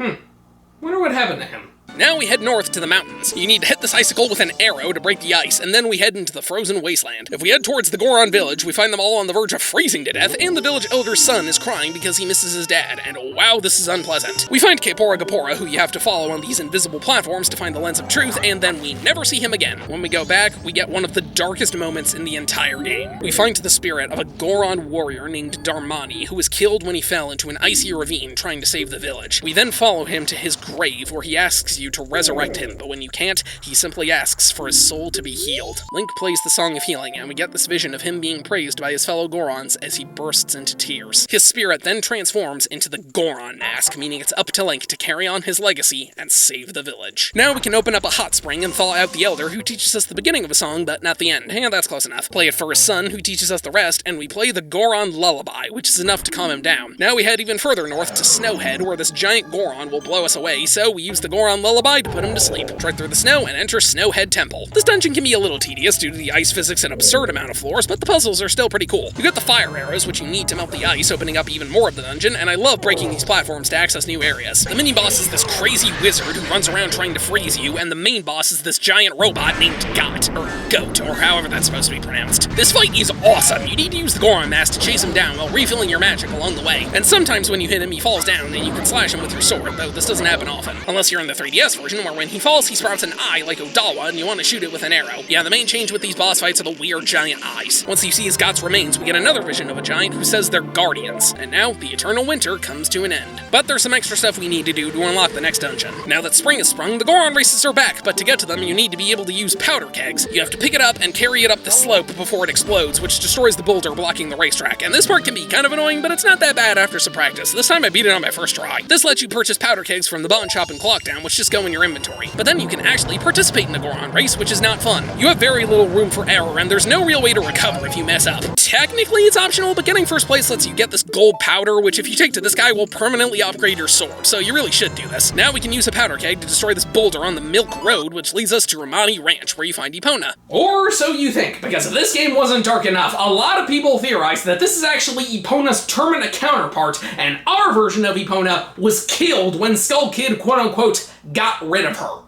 Wonder what happened to him. Now we head north to the mountains. You need to hit this icicle with an arrow to break the ice, and then we head into the frozen wasteland. If we head towards the Goron village, we find them all on the verge of freezing to death, and the village elder's son is crying because he misses his dad, and wow, this is unpleasant. We find Kaepora Gapora, who you have to follow on these invisible platforms to find the Lens of Truth, and then we never see him again. When we go back, we get one of the darkest moments in the entire game. We find the spirit of a Goron warrior named Darmani, who was killed when he fell into an icy ravine trying to save the village. We then follow him to his grave, where he asks you to resurrect him, but when you can't, he simply asks for his soul to be healed. Link plays the Song of Healing, and we get this vision of him being praised by his fellow Gorons as he bursts into tears. His spirit then transforms into the Goron Mask, meaning it's up to Link to carry on his legacy and save the village. Now we can open up a hot spring and thaw out the Elder, who teaches us the beginning of a song, but not the end. Yeah, that's close enough. Play it for his son, who teaches us the rest, and we play the Goron Lullaby, which is enough to calm him down. Now we head even further north to Snowhead, where this giant Goron will blow us away, so we use the Goron Lullaby to put him to sleep. Trek through the snow and enter Snowhead Temple. This dungeon can be a little tedious due to the ice physics and absurd amount of floors, but the puzzles are still pretty cool. You get the fire arrows, which you need to melt the ice, opening up even more of the dungeon, and I love breaking these platforms to access new areas. The mini-boss is this crazy wizard who runs around trying to freeze you, and the main boss is this giant robot named Got, or Goat, or however that's supposed to be pronounced. This fight is awesome. You need to use the Goron Mask to chase him down while refilling your magic along the way, and sometimes when you hit him, he falls down, and you can slash him with your sword, though this doesn't happen often. Unless you're in the 3DS version, where when he falls, he sprouts an eye like Odawa, and you want to shoot it with an arrow. Yeah, the main change with these boss fights are the weird giant eyes. Once you see his God's remains, we get another vision of a giant who says they're guardians, and now the eternal winter comes to an end. But there's some extra stuff we need to do to unlock the next dungeon. Now that spring has sprung, the Goron races are back, but to get to them, you need to be able to use powder kegs. You have to pick it up and carry it up the slope before it explodes, which destroys the boulder blocking the racetrack, and this part can be kind of annoying, but it's not that bad after some practice. This time I beat it on my first try. This lets you purchase powder kegs from the button shop in Clockdown, which just go in your inventory. But then you can actually participate in the Goron race, which is not fun. You have very little room for error, and there's no real way to recover if you mess up. Technically, it's optional, but getting first place lets you get this gold powder, which if you take to this guy will permanently upgrade your sword, so you really should do this. Now we can use a powder keg to destroy this boulder on the Milk Road, which leads us to Romani Ranch, where you find Epona. Or so you think, because if this game wasn't dark enough, a lot of people theorize that this is actually Epona's Termina counterpart, and our version of Epona was killed when Skull Kid quote-unquote got rid of her.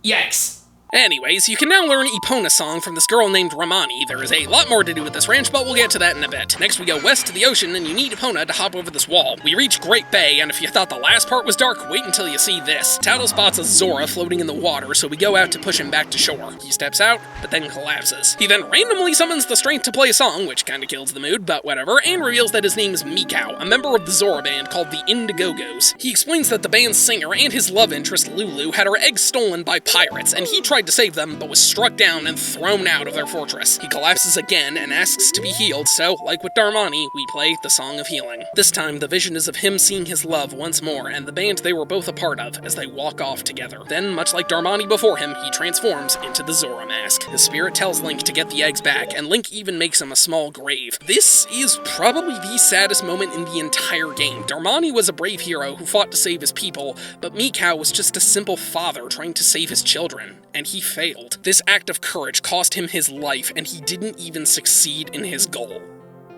Yikes. Anyways, you can now learn Epona's song from this girl named Romani. There is a lot more to do with this ranch, but we'll get to that in a bit. Next we go west to the ocean, and you need Epona to hop over this wall. We reach Great Bay, and if you thought the last part was dark, wait until you see this. Tattle spots a Zora floating in the water, so we go out to push him back to shore. He steps out, but then collapses. He then randomly summons the strength to play a song, which kinda kills the mood, but whatever, and reveals that his name is Mikau, a member of the Zora band called the Indigogos. He explains that the band's singer and his love interest, Lulu, had her eggs stolen by pirates, and he tried to save them, but was struck down and thrown out of their fortress. He collapses again and asks to be healed, so, like with Darmani, we play the Song of Healing. This time, the vision is of him seeing his love once more, and the band they were both a part of, as they walk off together. Then, much like Darmani before him, he transforms into the Zora Mask. His spirit tells Link to get the eggs back, and Link even makes him a small grave. This is probably the saddest moment in the entire game. Darmani was a brave hero who fought to save his people, but Mikau was just a simple father trying to save his children, and he failed. This act of courage cost him his life, and he didn't even succeed in his goal.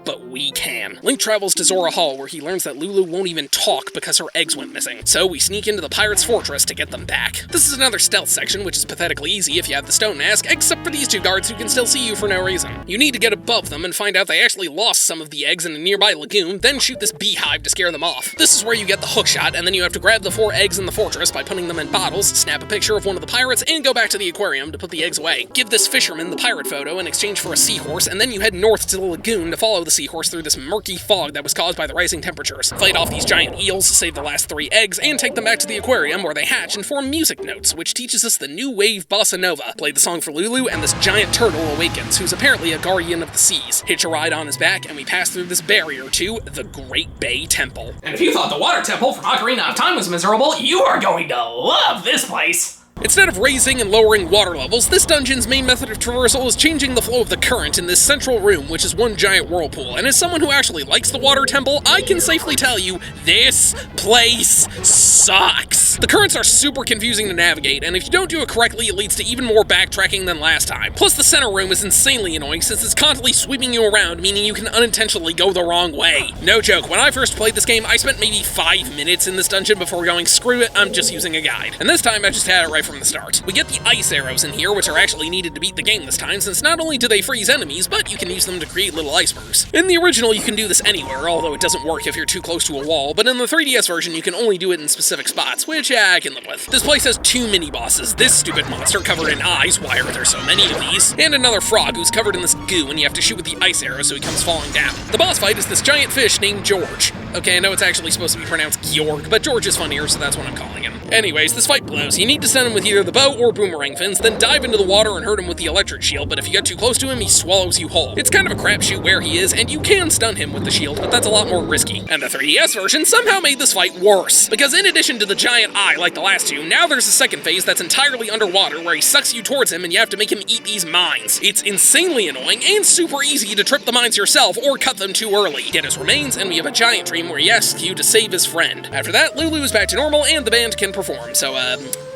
but we can. Link travels to Zora Hall, where he learns that Lulu won't even talk because her eggs went missing. So we sneak into the pirate's fortress to get them back. This is another stealth section, which is pathetically easy if you have the stone mask, except for these two guards who can still see you for no reason. You need to get above them and find out they actually lost some of the eggs in a nearby lagoon, then shoot this beehive to scare them off. This is where you get the hook shot, and then you have to grab the 4 eggs in the fortress by putting them in bottles, snap a picture of one of the pirates, and go back to the aquarium to put the eggs away. Give this fisherman the pirate photo in exchange for a seahorse, and then you head north to the lagoon to follow the seahorse through this murky fog that was caused by the rising temperatures. Fight off these giant eels, save the last 3 eggs, and take them back to the aquarium where they hatch and form music notes, which teaches us the new wave bossa nova. Play the song for Lulu, and this giant turtle awakens, who's apparently a guardian of the seas. Hitch a ride on his back, and we pass through this barrier to the Great Bay Temple. And if you thought the water temple from Ocarina of Time was miserable, you are going to love this place! Instead of raising and lowering water levels, this dungeon's main method of traversal is changing the flow of the current in this central room, which is one giant whirlpool. And as someone who actually likes the water temple, I can safely tell you, this place sucks. The currents are super confusing to navigate, and if you don't do it correctly, it leads to even more backtracking than last time. Plus, the center room is insanely annoying since it's constantly sweeping you around, meaning you can unintentionally go the wrong way. No joke, when I first played this game, I spent maybe 5 minutes in this dungeon before going, screw it, I'm just using a guide. And this time, I just had it right from the start. We get the ice arrows in here, which are actually needed to beat the game this time, since not only do they freeze enemies, but you can use them to create little icebergs. In the original, you can do this anywhere, although it doesn't work if you're too close to a wall, but in the 3DS version, you can only do it in specific spots, which I can live with. This place has 2 mini-bosses, this stupid monster covered in eyes, why are there so many of these, and another frog who's covered in this goo, and you have to shoot with the ice arrow so he comes falling down. The boss fight is this giant fish named George. Okay, I know it's actually supposed to be pronounced Georg, but George is funnier, so that's what I'm calling him. Anyways, this fight blows. You need to send him with either the bow or boomerang fins, then dive into the water and hurt him with the electric shield, but if you get too close to him, he swallows you whole. It's kind of a crapshoot where he is, and you can stun him with the shield, but that's a lot more risky. And the 3DS version somehow made this fight worse, because in addition to the giant eye like the last two, now there's a second phase that's entirely underwater where he sucks you towards him and you have to make him eat these mines. It's insanely annoying and super easy to trip the mines yourself or cut them too early. Get his remains, and we have a giant dream where he asks you to save his friend. After that, Lulu is back to normal and the band can perform, so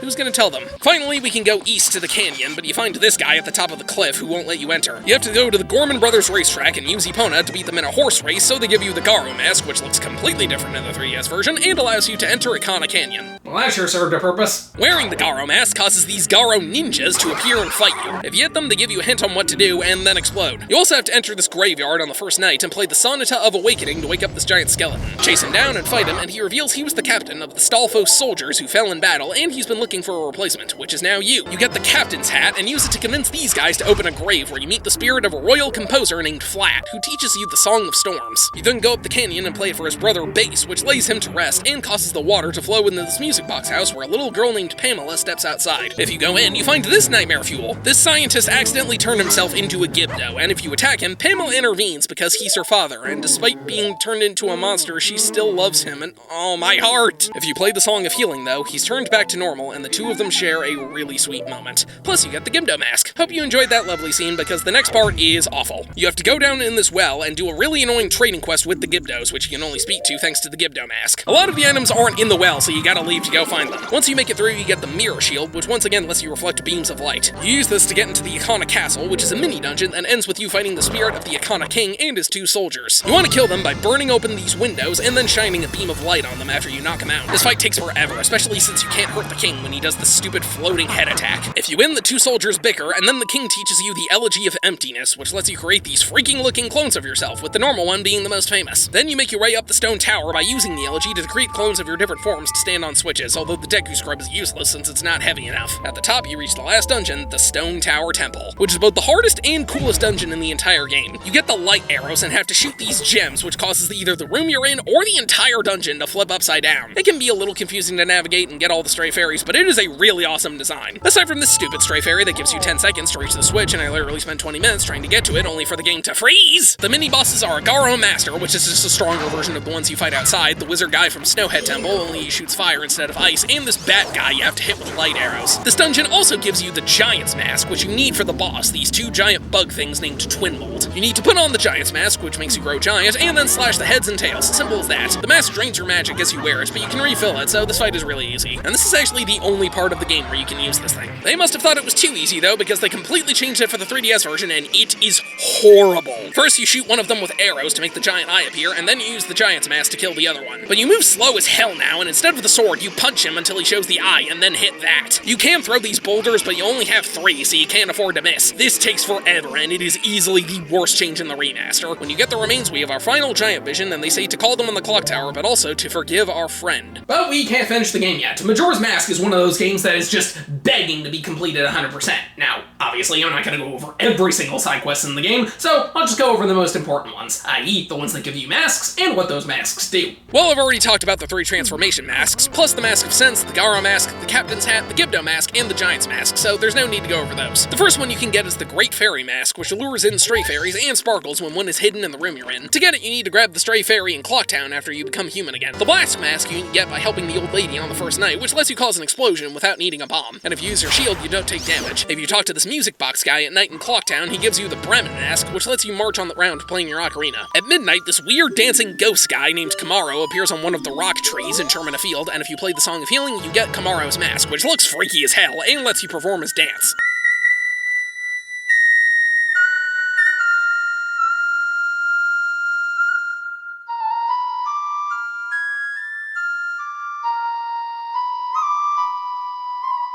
who's gonna tell them? Finally, we can go east to the canyon, but you find this guy at the top of the cliff who won't let you enter. You have to go to the Gorman Brothers racetrack and use Epona to beat them in a horse race, so they give you the Garo mask, which looks completely different in the 3DS version, and allows you to enter Ikana Canyon. Well, that sure served a purpose. Wearing the Garo mask causes these Garo ninjas to appear and fight you. If you hit them, they give you a hint on what to do, and then explode. You also have to enter this graveyard on the first night and play the Sonata of Awakening to wake up this giant skeleton. Chase him down and fight him, and he reveals he was the captain of the Stalfos soldiers who fell in battle, and he's been looking for a replacement, which is now you. You get the captain's hat and use it to convince these guys to open a grave where you meet the spirit of a royal composer named Flat, who teaches you the Song of Storms. You then go up the canyon and play it for his brother Bass, which lays him to rest and causes the water to flow into this music box house where a little girl named Pamela steps outside. If you go in, you find this nightmare fuel. This scientist accidentally turned himself into a Gibdo, and if you attack him, Pamela intervenes because he's her father, and despite being turned into a monster, she still loves him, and oh, my heart! If you play the Song of Healing, though, he's turned back to normal, and the two of them share a really sweet moment. Plus, you get the Gibdo mask. Hope you enjoyed that lovely scene, because the next part is awful. You have to go down in this well and do a really annoying trading quest with the Gibdos, which you can only speak to thanks to the Gibdo mask. A lot of the items aren't in the well, so you gotta leave to go find them. Once you make it through, you get the Mirror Shield, which once again lets you reflect beams of light. You use this to get into the Ikana Castle, which is a mini-dungeon that ends with you fighting the spirit of the Ikana King and his 2 soldiers. You want to kill them by burning open these windows and then shining a beam of light on them after you knock them out. This fight takes forever, especially since you can't hurt the king when he does the stupid floating head attack. If you win, the 2 soldiers bicker, and then the king teaches you the Elegy of Emptiness, which lets you create these freaking looking clones of yourself, with the normal one being the most famous. Then you make your way up the stone tower by using the Elegy to create clones of your different forms to stand on switches, although the Deku Scrub is useless since it's not heavy enough. At the top, you reach the last dungeon, the Stone Tower Temple, which is both the hardest and coolest dungeon in the entire game. You get the light arrows and have to shoot these gems, which causes either the room you're in or the entire dungeon to flip upside down. It can be a little confusing to navigate and get all the stray fairies, but it is a really awesome design. Aside from this stupid stray fairy that gives you 10 seconds to reach the switch, and I literally spent 20 minutes trying to get to it, only for the game to freeze! The mini-bosses are a Garo Master, which is just a stronger version of the ones you fight outside, the wizard guy from Snowhead Temple, only he shoots fire instead of ice, and this bat guy you have to hit with light arrows. This dungeon also gives you the Giant's Mask, which you need for the boss, these 2 giant bug things named Twin Mold. You need to put on the Giant's Mask, which makes you grow giant, and then slash the heads and tails, simple as that. The mask drains your magic as you wear it, but you can refill it, so this fight is really easy. And this is actually the only part of the game where you can use this thing. They must have thought it was too easy though, because they completely changed it for the 3DS version and it is horrible. First you shoot one of them with arrows to make the giant eye appear, and then you use the giant's mask to kill the other one. But you move slow as hell now, and instead of the sword, you punch him until he shows the eye, and then hit that. You can throw these boulders, but you only have 3, so you can't afford to miss. This takes forever, and it is easily the worst change in the remaster. When you get the remains, we have our final giant vision, and they say to call them on the clock tower, but also to forgive our friend. But we can't finish the game yet. Majora's Mask is one of those games that is just begging to be completed 100%. Now, obviously, I'm not going to go over every single side quest in the game, so I'll just go over the most important ones, i.e. the ones that give you masks, and what those masks do. Well, I've already talked about the 3 transformation masks, plus the Mask of Sense, the Gara mask, the Captain's Hat, the Gibdo mask, and the Giant's mask, so there's no need to go over those. The first one you can get is the Great Fairy mask, which lures in stray fairies and sparkles when one is hidden in the room you're in. To get it, you need to grab the stray fairy in Clocktown after you become human again. The Blast mask you can get by helping the old lady on the first night, which lets you cause an explosion without needing a bomb. And if you use your shield, you don't take damage. If you talk to this music box guy at night in Clocktown, he gives you the Bremen mask, which lets you march on the ground playing your ocarina. At midnight, this weird dancing ghost guy named Kamaro appears on one of the rock trees in Termina Field, and if you play the Song of Healing, you get Kamaro's mask, which looks freaky as hell and lets you perform his dance.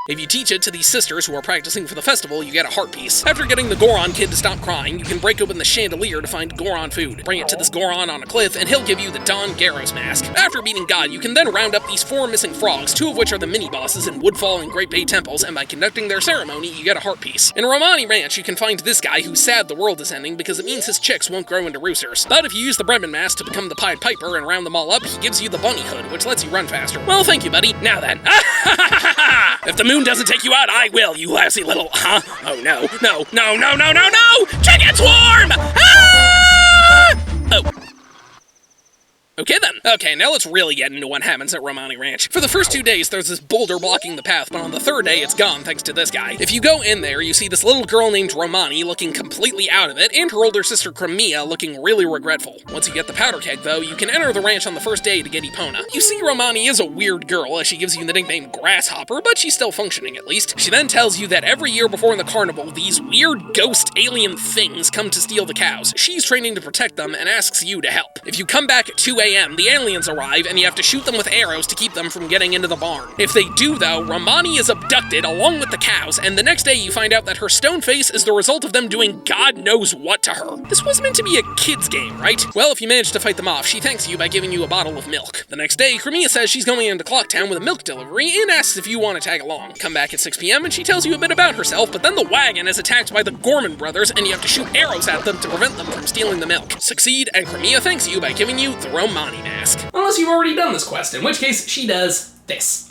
If you teach it to these sisters who are practicing for the festival, you get a heart piece. After getting the Goron kid to stop crying, you can break open the chandelier to find Goron food. Bring it to this Goron on a cliff, and he'll give you the Don Garros mask. After beating God, you can then round up these 4 missing frogs, 2 of which are the mini-bosses in Woodfall and Great Bay temples, and by conducting their ceremony, you get a heart piece. In Romani Ranch, you can find this guy who's sad the world is ending because it means his chicks won't grow into roosters. But if you use the Bremen mask to become the Pied Piper and round them all up, he gives you the bunny hood, which lets you run faster. Well, thank you, buddy. Now then. If the moon doesn't take you out, I will, you lousy little, Oh no, no, no, no, no, no, no! Chicken swarm! Ah! Oh. Okay then. Okay, now let's really get into what happens at Romani Ranch. For the first 2 days, there's this boulder blocking the path, but on the 3rd day, it's gone thanks to this guy. If you go in there, you see this little girl named Romani looking completely out of it, and her older sister Crimea looking really regretful. Once you get the powder keg, though, you can enter the ranch on the first day to get Epona. You see Romani is a weird girl, as she gives you the nickname Grasshopper, but she's still functioning at least. She then tells you that every year before the carnival, these weird ghost alien things come to steal the cows. She's training to protect them and asks you to help. If you come back at 2 a.m., the aliens arrive, and you have to shoot them with arrows to keep them from getting into the barn. If they do, though, Romani is abducted along with the cows, and the next day you find out that her stone face is the result of them doing God knows what to her. This was meant to be a kid's game, right? Well, if you manage to fight them off, she thanks you by giving you a bottle of milk. The next day, Crimea says she's going into Clocktown with a milk delivery and asks if you want to tag along. Come back at 6 p.m. and she tells you a bit about herself, but then the wagon is attacked by the Gorman brothers, and you have to shoot arrows at them to prevent them from stealing the milk. Succeed, and Crimea thanks you by giving you the Romani mask. Unless you've already done this quest, in which case she does this.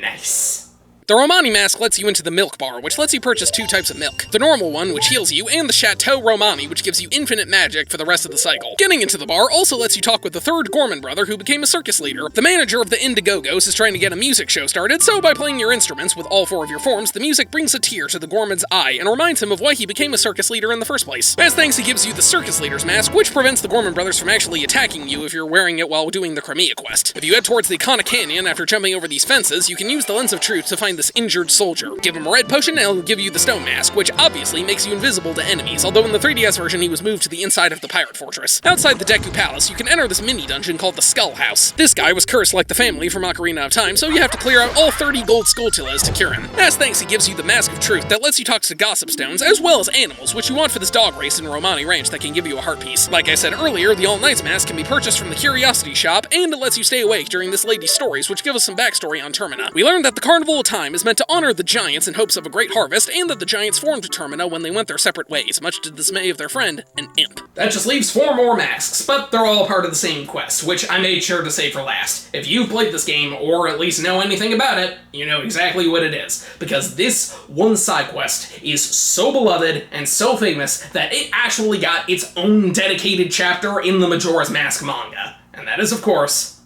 Nice. The Romani mask lets you into the milk bar, which lets you purchase 2 types of milk. The normal one, which heals you, and the Chateau Romani, which gives you infinite magic for the rest of the cycle. Getting into the bar also lets you talk with the 3rd Gorman brother, who became a circus leader. The manager of the Indigogos is trying to get a music show started, so by playing your instruments with all 4 of your forms, the music brings a tear to the Gorman's eye and reminds him of why he became a circus leader in the first place. As thanks, he gives you the circus leader's mask, which prevents the Gorman brothers from actually attacking you if you're wearing it while doing the Crimea quest. If you head towards the Icona Canyon after jumping over these fences, you can use the Lens of Truth to find this injured soldier. Give him a red potion and he'll give you the stone mask, which obviously makes you invisible to enemies, although in the 3DS version he was moved to the inside of the pirate fortress. Outside the Deku Palace, you can enter this mini-dungeon called the Skull House. This guy was cursed like the family from Ocarina of Time, so you have to clear out all 30 gold Skulltulas to cure him. As thanks, he gives you the Mask of Truth that lets you talk to gossip stones, as well as animals, which you want for this dog race in Romani Ranch that can give you a heart piece. Like I said earlier, the All Knights mask can be purchased from the Curiosity Shop, and it lets you stay awake during this lady's stories, which give us some backstory on Termina. We learned that the Carnival of Time is meant to honor the giants in hopes of a great harvest, and that the giants formed Termina when they went their separate ways, much to the dismay of their friend, an imp. That just leaves 4 more masks, but they're all part of the same quest, which I made sure to save for last. If you've played this game, or at least know anything about it, you know exactly what it is, because this one side quest is so beloved and so famous that it actually got its own dedicated chapter in the Majora's Mask manga. And that is, of course,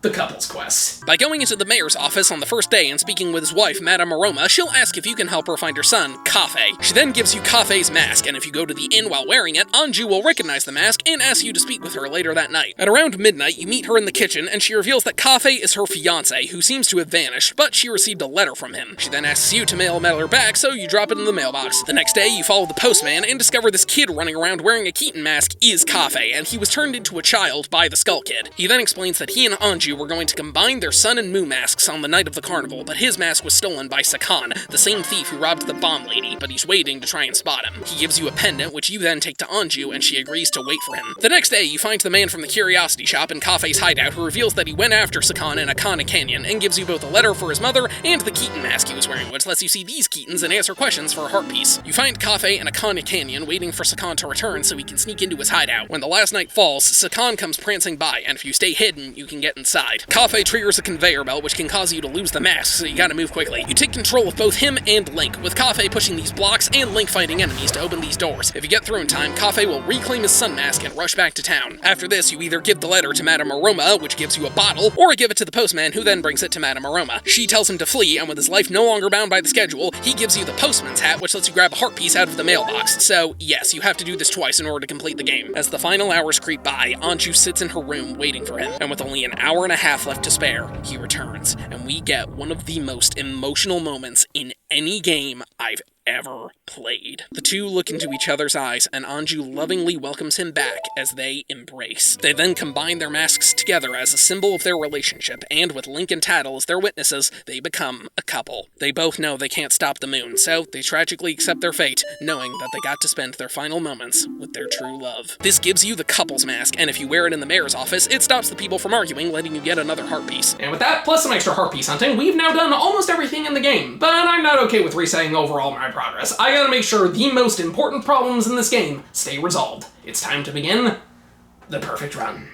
the couple's quest. By going into the mayor's office on the first day and speaking with his wife, Madame Aroma, she'll ask if you can help her find her son, Cafe. She then gives you Cafe's mask, and if you go to the inn while wearing it, Anju will recognize the mask and ask you to speak with her later that night. At around midnight, you meet her in the kitchen, and she reveals that Cafe is her fiancé, who seems to have vanished, but she received a letter from him. She then asks you to mail a letter back, so you drop it in the mailbox. The next day, you follow the postman and discover this kid running around wearing a Keaton mask is Cafe, and he was turned into a child by the Skull Kid. He then explains that he and Anju were going to combine their Sun and Moon masks on the night of the carnival, but his mask was stolen by Sakan, the same thief who robbed the bomb lady, but he's waiting to try and spot him. He gives you a pendant, which you then take to Anju, and she agrees to wait for him. The next day, you find the man from the curiosity shop in Cafe's hideout who reveals that he went after Sakan in Akana Canyon, and gives you both a letter for his mother and the Keaton mask he was wearing, which lets you see these Keatons and answer questions for a heart piece. You find Cafe in Akana Canyon waiting for Sakan to return so he can sneak into his hideout. When the last night falls, Sakan comes prancing by, and if you stay hidden, you can get inside. Cafe triggers a conveyor belt which can cause you to lose the mask, so you gotta move quickly. You take control of both him and Link, with Cafe pushing these blocks and Link fighting enemies to open these doors. If you get through in time, Cafe will reclaim his sun mask and rush back to town. After this, you either give the letter to Madame Aroma, which gives you a bottle, or give it to the postman, who then brings it to Madame Aroma. She tells him to flee, and with his life no longer bound by the schedule, he gives you the postman's hat, which lets you grab a heart piece out of the mailbox. So, yes, you have to do this twice in order to complete the game. As the final hours creep by, Anju sits in her room waiting for him, and with only an hour and a half left to spare, he returns, and we get one of the most emotional moments in any game I've ever played. The two look into each other's eyes, and Anju lovingly welcomes him back as they embrace. They then combine their masks together as a symbol of their relationship, and with Link and Tattle as their witnesses, they become a couple. They both know they can't stop the moon, so they tragically accept their fate, knowing that they got to spend their final moments with their true love. This gives you the couple's mask, and if you wear it in the mayor's office, it stops the people from arguing, letting you get another heart piece. And with that, plus some extra heart piece hunting, we've now done almost everything in the game, but I'm not okay with resetting overall my progress. I gotta make sure the most important problems in this game stay resolved. It's time to begin the perfect run.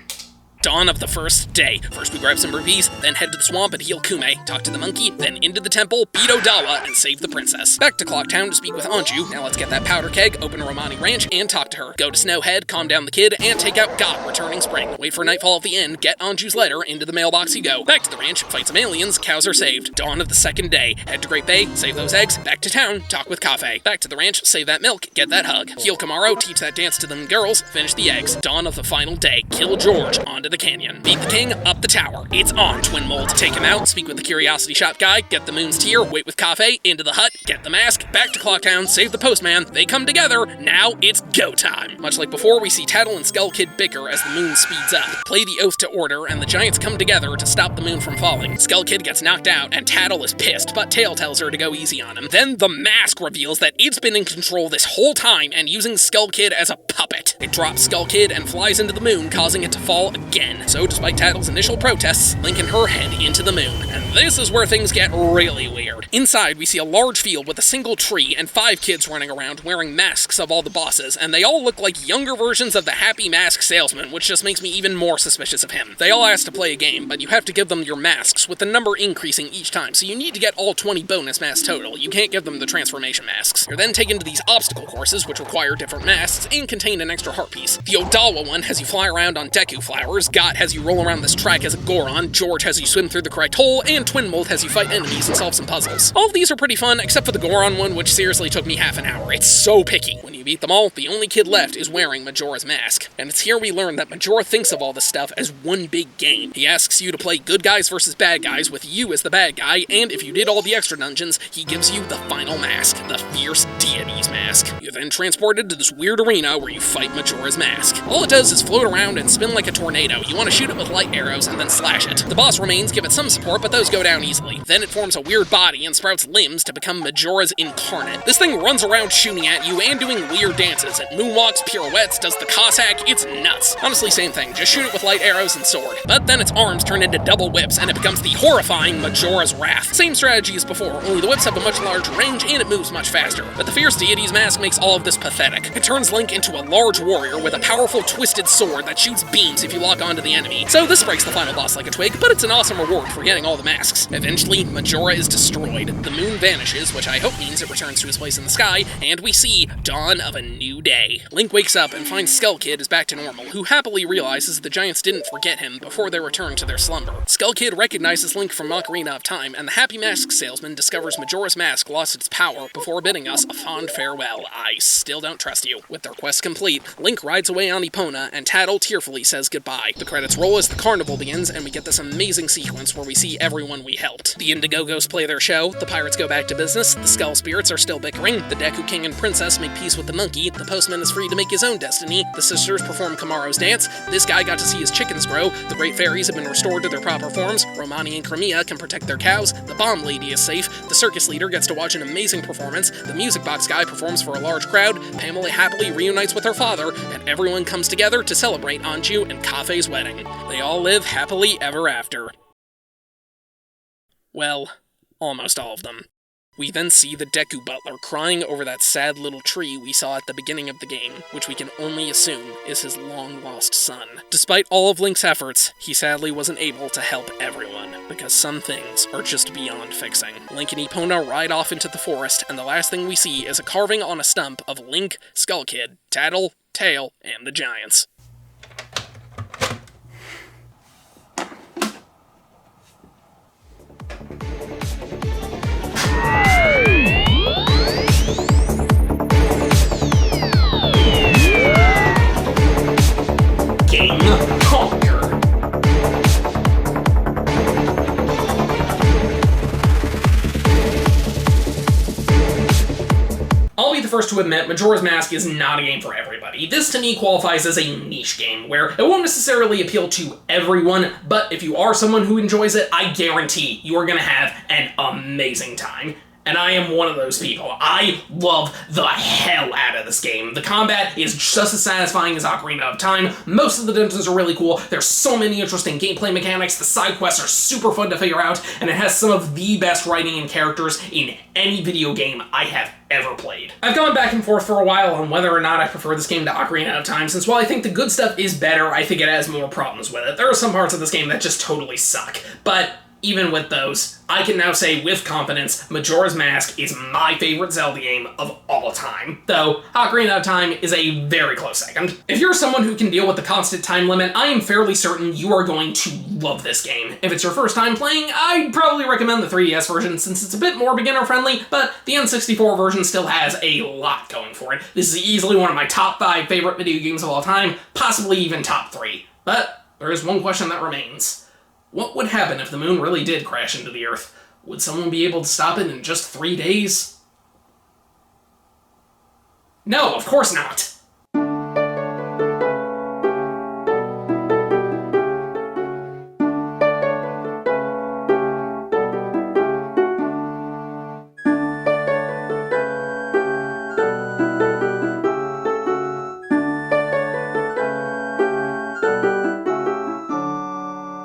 Dawn of the first day. First we grab some rupees, then head to the swamp and heal Kume, talk to the monkey, then into the temple, beat Odawa, and save the princess. Back to Clocktown to speak with Anju. Now let's get that powder keg, open Romani Ranch, and talk to her. Go to Snowhead, calm down the kid, and take out God, returning spring. Wait for nightfall at the end, get Anju's letter, into the mailbox you go. Back to the ranch, fight some aliens, cows are saved. Dawn of the second day. Head to Great Bay, save those eggs, back to town, talk with Cafe. Back to the ranch, save that milk, get that hug. Heal Kamaro, teach that dance to them girls, finish the eggs. Dawn of the final day. Kill George, onto the canyon. Beat the king, up the tower. It's on, Twin Mold. Take him out, speak with the curiosity shop guy, get the moon's tear, wait with Cafe, into the hut, get the mask, back to Clocktown, save the postman, they come together, now it's go time. Much like before, we see Tattle and Skull Kid bicker as the moon speeds up. Play the oath to order, and the giants come together to stop the moon from falling. Skull Kid gets knocked out, and Tattle is pissed, but Tail tells her to go easy on him. Then the mask reveals that it's been in control this whole time and using Skull Kid as a puppet. It drops Skull Kid and flies into the moon, causing it to fall again. So despite Tattle's initial protests, Link and her head into the moon. And this is where things get really weird. Inside, we see a large field with a single tree and 5 kids running around wearing masks of all the bosses, and they all look like younger versions of the Happy Mask Salesman, which just makes me even more suspicious of him. They all ask to play a game, but you have to give them your masks, with the number increasing each time, so you need to get all 20 bonus masks total. You can't give them the transformation masks. You're then taken to these obstacle courses, which require different masks, and contain an extra heart piece. The Odawa one has you fly around on Deku flowers, Got has you roll around this track as a Goron, George has you swim through the correct hole, and Twin Mold has you fight enemies and solve some puzzles. All of these are pretty fun, except for the Goron one, which seriously took me half an hour. It's so picky. When you beat them all, the only kid left is wearing Majora's mask. And it's here we learn that Majora thinks of all this stuff as one big game. He asks you to play good guys versus bad guys with you as the bad guy, and if you did all the extra dungeons, he gives you the final mask, the Fierce Deities mask. You're then transported to this weird arena where you fight Majora's mask. All it does is float around and spin like a tornado. You want to shoot it with light arrows and then slash it. The boss remains give it some support, but those go down easily. Then it forms a weird body and sprouts limbs to become Majora's incarnate. This thing runs around shooting at you and doing weird dances. It moonwalks, pirouettes, does the Cossack, it's nuts. Honestly, same thing, just shoot it with light arrows and sword. But then its arms turn into double whips and it becomes the horrifying Majora's Wrath. Same strategy as before, only the whips have a much larger range and it moves much faster. But the Fierce Deities mask makes all of this pathetic. It turns Link into a large warrior with a powerful twisted sword that shoots beams if you lock onto the enemy. So this breaks the final boss like a twig, but it's an awesome reward for getting all the masks. Eventually, Majora is destroyed, the moon vanishes, which I hope means it returns to his place in the sky, and we see dawn of a new day. Link wakes up and finds Skull Kid is back to normal, who happily realizes the Giants didn't forget him before they returned to their slumber. Skull Kid recognizes Link from Ocarina of Time, and the Happy Mask salesman discovers Majora's Mask lost its power before bidding us a fond farewell. I still don't trust you. With their quest complete, Link rides away on Epona, and Tattle tearfully says goodbye. The credits roll as the carnival begins, and we get this amazing sequence where we see everyone we helped. The Indigogos play their show, the pirates go back to business, the Skull Spirits are still bickering, the Deku King and Princess make peace with the monkey, the postman is free to make his own destiny, the sisters perform Kamaro's dance, this guy got to see his chickens grow, the great fairies have been restored to their proper forms, Romani and Crimea can protect their cows, the bomb lady is safe, the circus leader gets to watch an amazing performance, the music box guy performs for a large crowd, Pamela happily reunites with her father, and everyone comes together to celebrate Anju and Kafei's wedding. They all live happily ever after. Well, almost all of them. We then see the Deku Butler crying over that sad little tree we saw at the beginning of the game, which we can only assume is his long-lost son. Despite all of Link's efforts, he sadly wasn't able to help everyone, because some things are just beyond fixing. Link and Epona ride off into the forest, and the last thing we see is a carving on a stump of Link, Skull Kid, Tattle, Tail, and the Giants. King Conquer. I'll be the first to admit Majora's Mask is not a game for everybody. This to me qualifies as a niche game, where it won't necessarily appeal to everyone, but if you are someone who enjoys it, I guarantee you are going to have an amazing time. And I am one of those people. I love the hell out of this game. The combat is just as satisfying as Ocarina of Time. Most of the dungeons are really cool. There's so many interesting gameplay mechanics. The side quests are super fun to figure out, and it has some of the best writing and characters in any video game I have ever played. I've gone back and forth for a while on whether or not I prefer this game to Ocarina of Time, since while I think the good stuff is better, I think it has more problems with it. There are some parts of this game that just totally suck, but even with those, I can now say with confidence, Majora's Mask is my favorite Zelda game of all time, though Ocarina of Time is a very close second. If you're someone who can deal with the constant time limit, I am fairly certain you are going to love this game. If it's your first time playing, I'd probably recommend the 3DS version since it's a bit more beginner-friendly, but the N64 version still has a lot going for it. This is easily one of my top 5 favorite video games of all time, possibly even top 3. But there is one question that remains. What would happen if the moon really did crash into the Earth? Would someone be able to stop it in just 3 days? No, of course not!